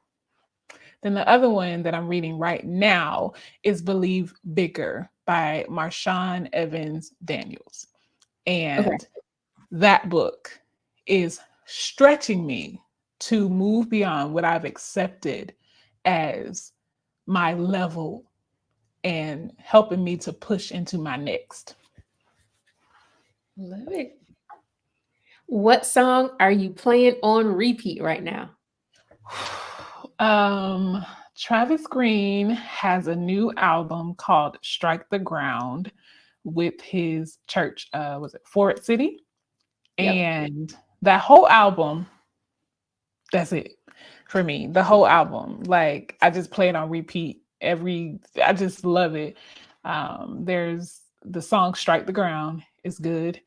then the other one that I'm reading right now is Believe Bigger by Marshawn Evans Daniels. Okay. And that book is stretching me to move beyond what I've accepted as my level and helping me to push into my next. Love it. What song are you playing on repeat right now? Um, Travis Green has a new album called Strike the Ground with his church, was it Forest City? Yep. And that whole album, that's it for me. The whole album, like I just play it on repeat I just love it. There's the song Strike the Ground is good.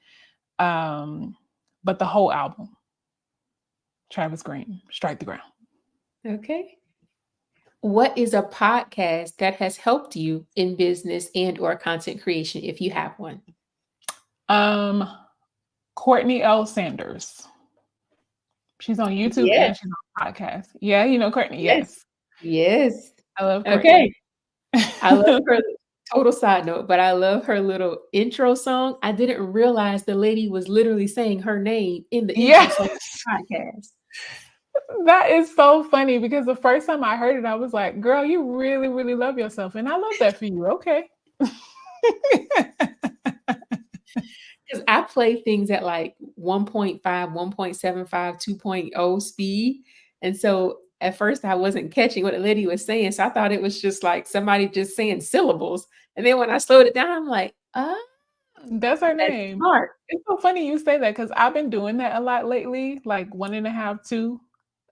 Um, but the whole album, Travis Green, Strike the Ground. Okay. What is a podcast that has helped you in business and or content creation if you have one? Um, Courtney L. Sanders. She's on YouTube Yes. and she's on podcast. Yeah, you know Courtney. Yes. Yes. Yes. I love Okay. Courtney. I love her. Total side note, but I love her little intro song. I didn't realize the lady was literally saying her name in the intro song of Yes. the podcast. That is so funny because the first time I heard it, I was like, girl, you really, really love yourself. And I love that for you. Okay. Because I play things at like 1.5, 1.75, 2.0 speed. And so at first I wasn't catching what the lady was saying. So I thought it was just like somebody just saying syllables. And then when I slowed it down, I'm like, oh, That's her that's name. smart. It's so funny you say that because I've been doing that a lot lately, like 1.5, 2.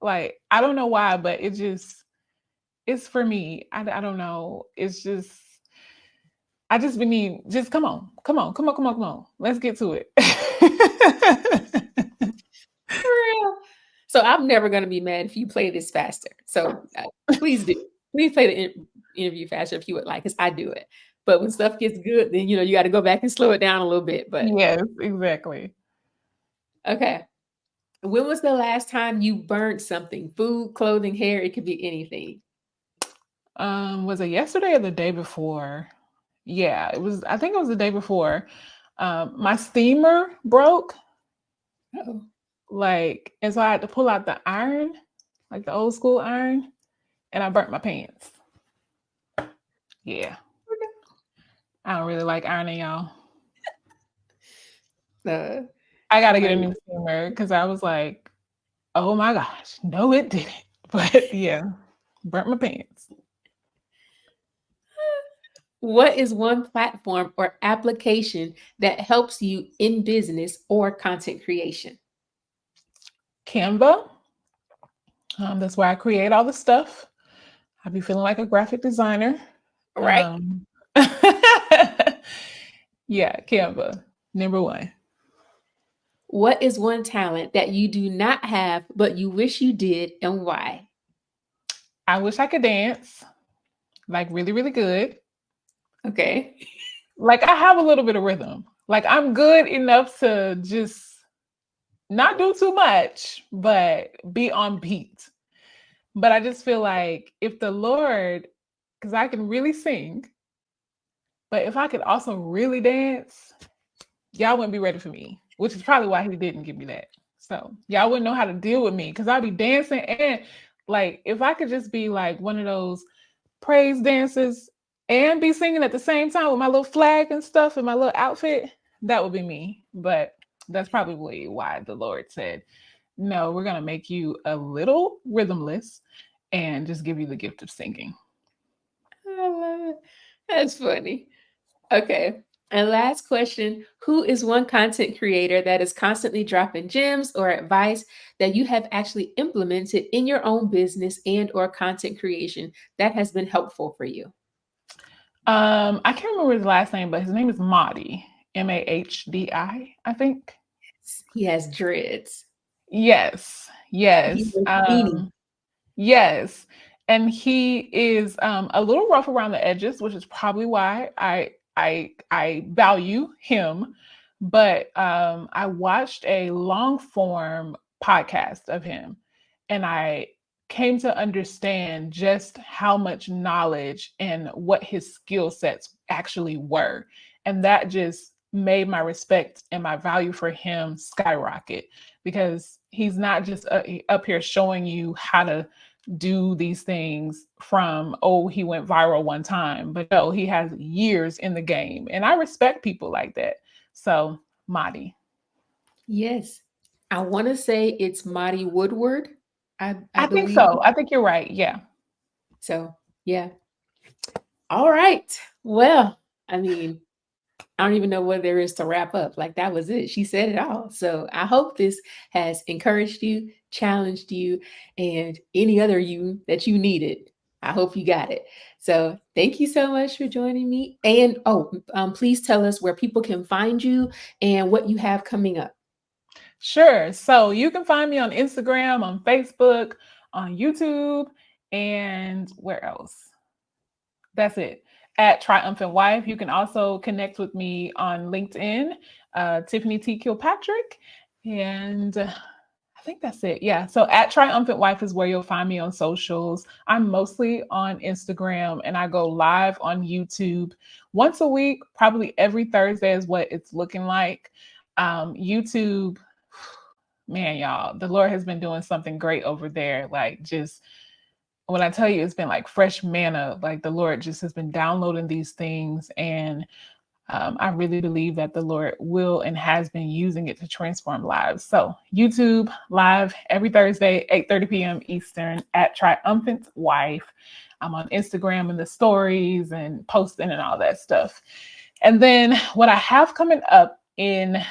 Like, I don't know why, but it's for me. I don't know. It's just, I just need, just come on, come on, come on, come on, come on. Let's get to it. For real. So I'm never going to be mad if you play this faster. So please do. Please play the interview faster if you would like, because I do it. But when stuff gets good, then you got to go back and slow it down a little bit. But Yes, exactly. okay. When was the last time you burned something? Food, clothing, hair, it could be anything. Was it yesterday or the day before? Yeah, it was. I think it was the day before. My steamer broke, Oh. and so I had to pull out the iron, like the old school iron, and I burnt my pants. Yeah, I don't really like ironing, y'all. Uh, I got to get a right. new steamer because I was like, oh my gosh, no, it didn't. But yeah, burnt my pants. What is one platform or application that helps you in business or content creation? Canva. That's where I create all the stuff. I be feeling like a graphic designer. Right. Um, yeah, Canva, number one. What is one talent that you do not have, but you wish you did, and why? I wish I could dance, like really, really good. Okay. Like I have a little bit of rhythm. Like I'm good enough to just not do too much, but be on beat. But I just feel like if the Lord, because I can really sing, but if I could also really dance, y'all wouldn't be ready for me, which is probably why he didn't give me that. So y'all wouldn't know how to deal with me because I'd be dancing and like if I could just be like one of those praise dancers and be singing at the same time with my little flag and stuff and my little outfit, that would be me. But that's probably why the Lord said, no, we're gonna make you a little rhythmless and just give you the gift of singing. I love it. That's funny. Okay. And last question. Who is one content creator that is constantly dropping gems or advice that you have actually implemented in your own business and or content creation that has been helpful for you? I can't remember his last name, but his name is Mahdi, Mahdi, I think. He has dreads. Yes, He yes, wears beanie. yes. And he is a little rough around the edges, which is probably why I value him. But I watched a long form podcast of him, and I came to understand just how much knowledge and what his skill sets actually were. And that just made my respect and my value for him skyrocket because he's not just up here showing you how to do these things from, oh, he went viral one time, but no, he has years in the game. And I respect people like that. So, Madi. Yes. I want to say it's Marty Woodward. I I think believe. so. I think you're right. Yeah. So, yeah. All right. Well, I mean, I don't even know what there is to wrap up. Like that was it. She said it all. So I hope this has encouraged you, challenged you, and any other you that you needed. I hope you got it. So thank you so much for joining me. And please tell us where people can find you and what you have coming up. Sure. So you can find me on Instagram, on Facebook, on YouTube, and where else? That's it. At Triumphant Wife. You can also connect with me on LinkedIn, Tiffany T. Kilpatrick. And I think that's it. Yeah. So at Triumphant Wife is where you'll find me on socials. I'm mostly on Instagram and I go live on YouTube once a week, probably every Thursday is what it's looking like. YouTube, man, y'all, the Lord has been doing something great over there. Like just when I tell you it's been like fresh manna, like the Lord just has been downloading these things. And I really believe that the Lord will and has been using it to transform lives. So YouTube live every Thursday, 8:30 p.m. Eastern at Triumphant Wife. I'm on Instagram and the stories and posting and all that stuff. And then what I have coming up in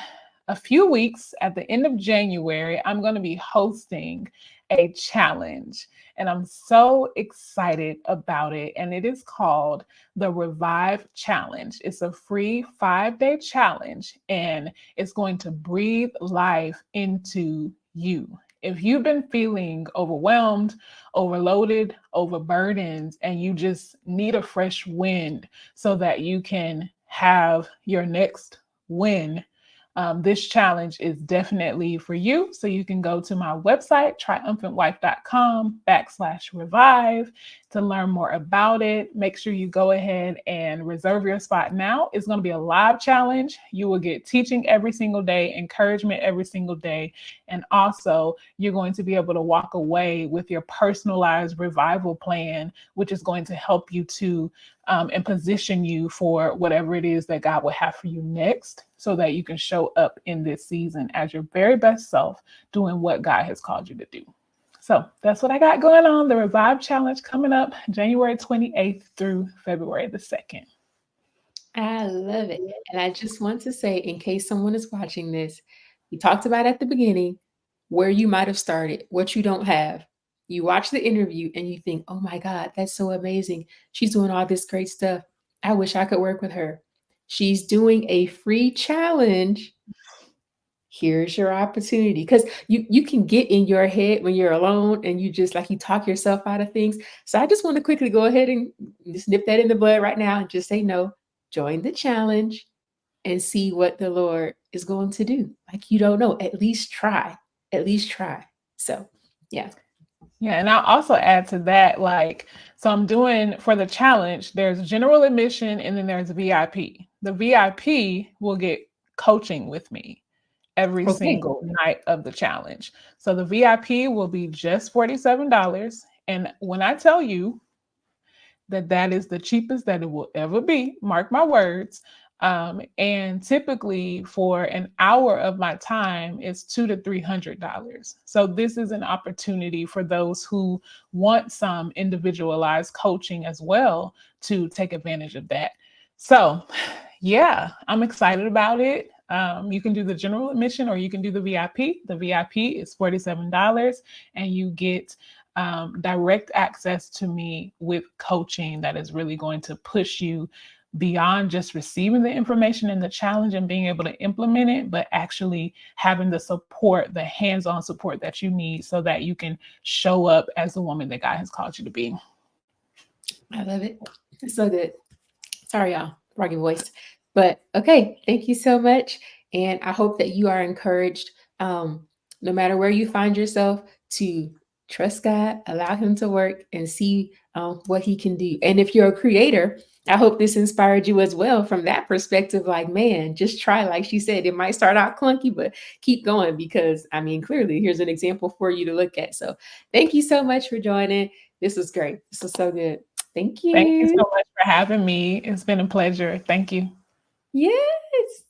a few weeks at the end of January, I'm going to be hosting a challenge. And I'm so excited about it. And it is called the Revive Challenge. It's a free 5-day challenge, and it's going to breathe life into you. if you've been feeling overwhelmed, overloaded, overburdened, and you just need a fresh wind so that you can have your next win, this challenge is definitely for you. So you can go to my website, triumphantwife.com/revive to learn more about it. Make sure you go ahead and reserve your spot now. It's going to be a live challenge. You will get teaching every single day, encouragement every single day. And also, you're going to be able to walk away with your personalized revival plan, which is going to help you to and position you for whatever it is that God will have for you next, so that you can show up in this season as your very best self, doing what God has called you to do. So that's what I got going on. The Revive Challenge coming up January 28th through February the 2nd. I love it. And I just want to say, in case someone is watching this, we talked about at the beginning where you might have started, what you don't have. You watch the interview and you think, oh my God, that's so amazing. She's doing all this great stuff. I wish I could work with her. She's doing a free challenge. Here's your opportunity, because you can get in your head when you're alone and you just like you talk yourself out of things. So I just want to quickly go ahead and just nip that in the bud right now and just say no. Join the challenge and see what the Lord is going to do. Like, you don't know, at least try. At least try. So yeah. Yeah, and I'll also add to that, like, so I'm doing for the challenge, there's general admission and then there's VIP. The VIP will get coaching with me every Okay. single night of the challenge. So the VIP will be just $47. And when I tell you that that is the cheapest that it will ever be, mark my words. And typically for an hour of my time is $200 to $300. So this is an opportunity for those who want some individualized coaching as well to take advantage of that. So yeah, I'm excited about it. You can do the general admission or you can do the VIP. The VIP is $47 and you get direct access to me with coaching that is really going to push you beyond just receiving the information and the challenge and being able to implement it, but actually having the support, the hands-on support that you need so that you can show up as the woman that God has called you to be. I love it. It's so good. Sorry, y'all, froggy voice. But okay, thank you so much. And I hope that you are encouraged, no matter where you find yourself, to trust God, allow Him to work, and see what He can do. And if you're a creator, I hope this inspired you as well from that perspective. Like, man, just try. Like she said, it might start out clunky, but keep going, because I mean, clearly, here's an example for you to look at. So thank you so much for joining. This was great. This was so good. Thank Thank you you. so much for having me. It's been a pleasure. Thank you. Yes.